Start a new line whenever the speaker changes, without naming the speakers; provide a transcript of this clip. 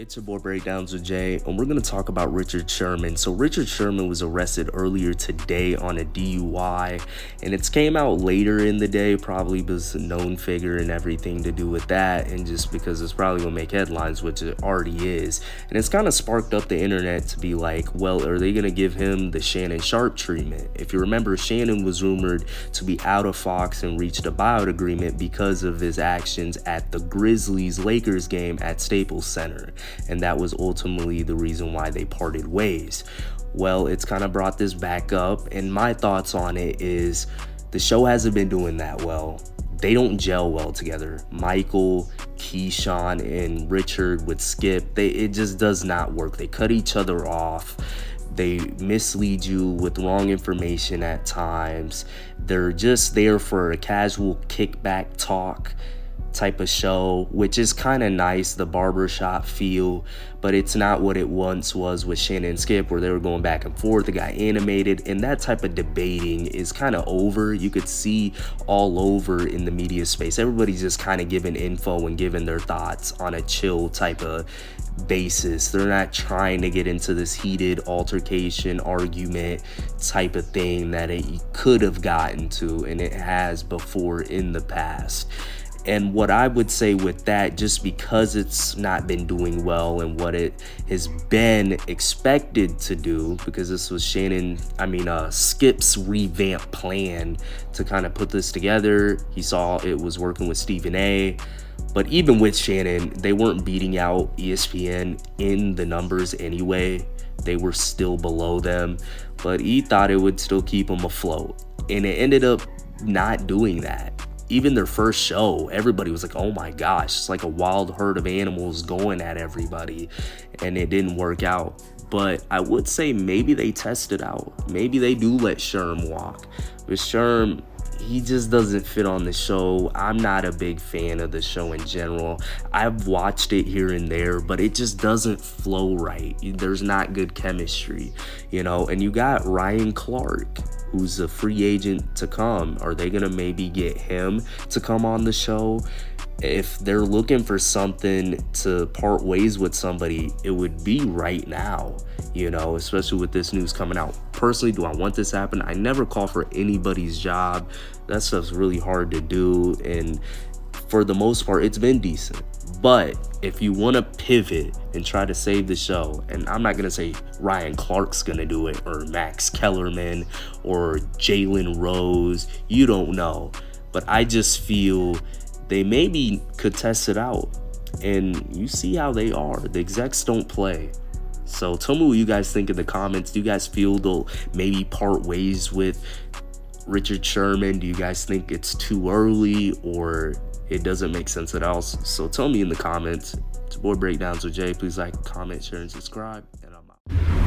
It's your boy Breakdowns with Jay, and we're going to talk about Richard Sherman. So Richard Sherman was arrested earlier today on a DUI, and it's came out later in the day, probably because a known figure and everything to do with that, and just because it's probably going to make headlines, which it already is. And it's kind of sparked up the internet to be like, well, are they going to give him the Shannon Sharpe treatment? If you remember, Shannon was rumored to be out of Fox and reached a buyout agreement because of his actions at the Grizzlies-Lakers game at Staples Center. And that was ultimately the reason why they parted ways. Well, it's kind of brought this back up, and my thoughts on it is the show hasn't been doing that well. They don't gel well together. Michael, Keyshawn, and Richard with Skip, it just does not work. They cut each other off. They mislead you with wrong information at times. They're just there for a casual kickback talk type of show, which is kind of nice, the barbershop feel, but it's not what it once was with Shannon and Skip, where they were going back and forth. It got animated, and that type of debating is kind of over. You could see all over in the media space, everybody's just kind of giving info and giving their thoughts on a chill type of basis. They're not trying to get into this heated altercation argument type of thing that it could have gotten to, and it has before in the past. And what I would say with that, just because it's not been doing well and what it has been expected to do, because this was Skip's revamp plan to kind of put this together. He saw it was working with Stephen A. But even with Shannon, they weren't beating out ESPN in the numbers anyway. They were still below them, but he thought it would still keep them afloat. And it ended up not doing that. Even their first show, everybody was like, oh my gosh, it's like a wild herd of animals going at everybody, and it didn't work out. But I would say maybe they test it out. Maybe they do let Sherm walk. But Sherm, he just doesn't fit on the show. I'm not a big fan of the show in general. I've watched it here and there, but it just doesn't flow right. There's not good chemistry, and you got Ryan Clark, who's a free agent to come. Are they gonna maybe get him to come on the show? If they're looking for something to part ways with somebody, it would be right now, especially with this news coming out. Personally, do I want this to happen? I never call for anybody's job. That stuff's really hard to do, and for the most part, it's been decent. But if you want to pivot and try to save the show, and I'm not going to say Ryan Clark's going to do it, or Max Kellerman, or Jalen Rose, you don't know. But I just feel they maybe could test it out. And you see how they are. The execs don't play. So tell me what you guys think in the comments. Do you guys feel they'll maybe part ways with Richard Sherman? Do you guys think it's too early, or it doesn't make sense at all? So tell me in the comments. It's your boy Breakdowns with Jay. Please like, comment, share, and subscribe. And I'm out.